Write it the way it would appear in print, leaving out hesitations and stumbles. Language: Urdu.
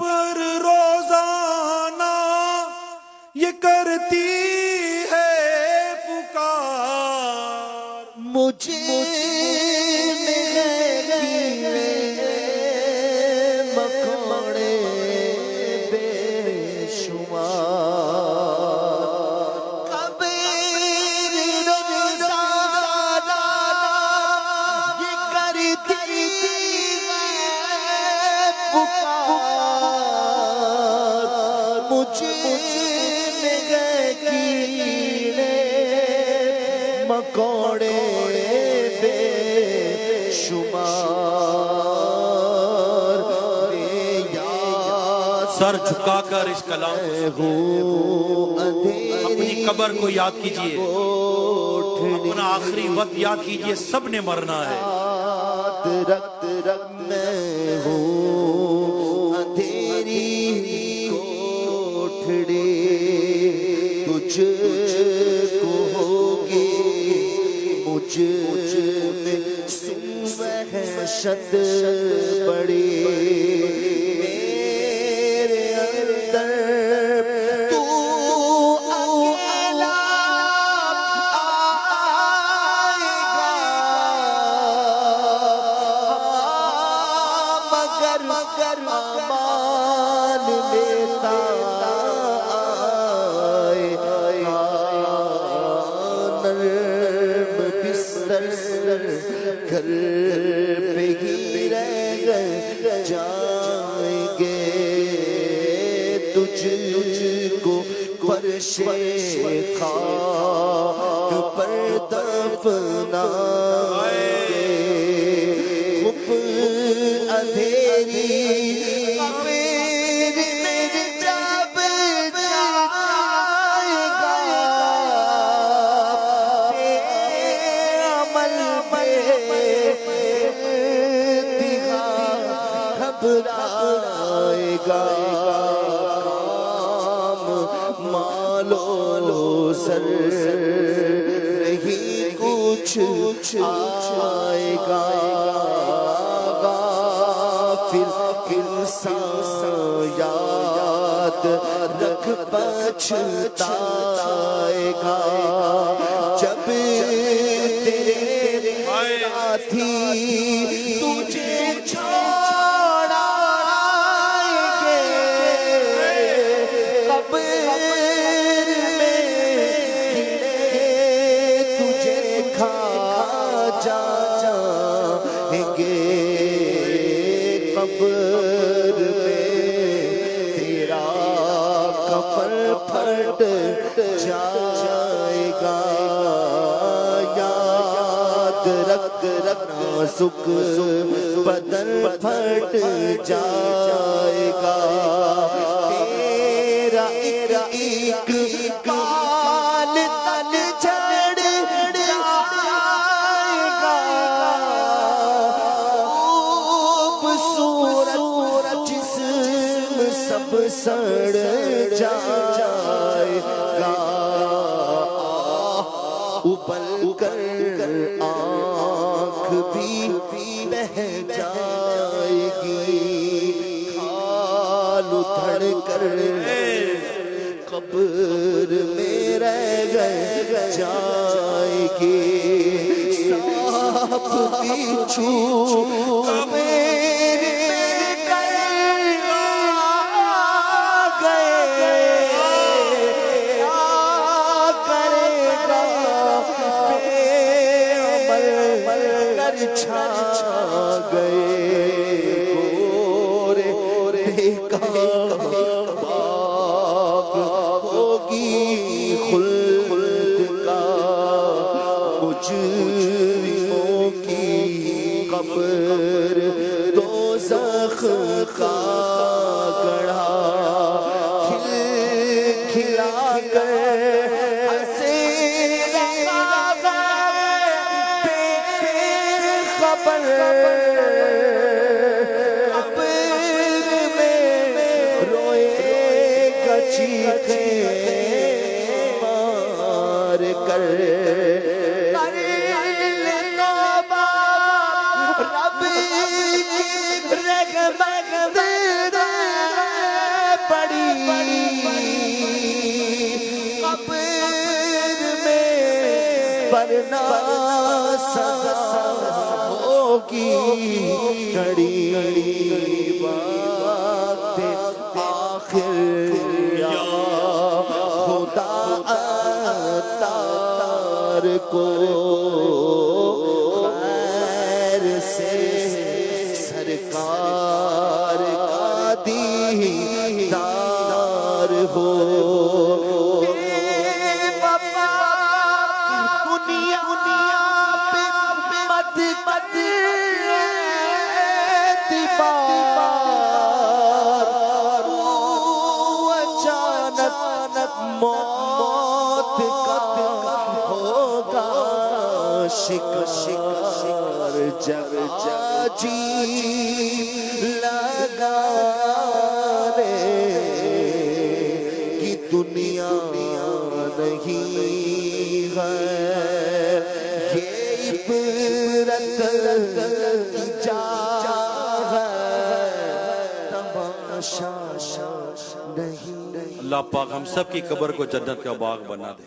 قبر روزانہ یہ کرتی ہے پکار، مجھے مکوڑے بے شمار، قبر روزانہ یہ کرتی ہے پکار، مجھے مکوڑے بے شمار، سر جھکا کر اس کلام کو اپنی قبر کو یاد کیجئے، اپنا آخری وقت یاد کیجئے، سب نے مرنا ہے۔ رکھ میں ہوں اندھیری کوٹھڑی، تجھ کو ہوگی مجھ میں وحشت بڑی، میرے اندر تو اکیلا آئے گا، مگر امان لیتا آئے گا، نرم بستر گھر پہ ہی رہ جائیں گے، تجھ کو فرش خاک پر دفنائیں گے، خوب اندھیری قبر میں جب جائے گا، بے عمل گھبرائے گا، مالو سر نہیں کچھ آئے گا، غافل انسان یاد رکھ پچھتائے گا، جب تیرے ساتھی تجھے چھوڑا گے، قبر میں تجھے کھا جائیں گے، قبر میں تیرا کفن پھٹ جائے گا، یاد رکھ سکھ بدن پھٹ جائے گا، تیرا ایک کال تل جھڑ جائے گا، خوبصورت جسم سب سڑ جائے گا، ابل کر آنکھ بھی بہ جائے گی، کھال اتھڑ کر قبر میں رہ جائے گی، سانپ بچھو قبر میں کر گئے، کیا کرے گا بے عمل کر چھا گئے، گورے بیکار باغ ہوگی خلد کا، مجرموں کی قبر دوزخ کا گڑھا، کھلا کر ہنسے گا بے خبر، قبر میں روئے گا چیخیں مار کر، رب کی رحمت ورنہ سزا ہوگی کڑی وقت آخر یا خدا اتار کو خیر سے سرکار کا دیدار ہو موت کا ہوگا شکار جب جی لگانے کی دنیا نہیں ہے یہ عبرت کی جا ہے تماشا نہیں۔ اللہ پاک ہم سب کی قبر کو جنت کا باغ بنا دے۔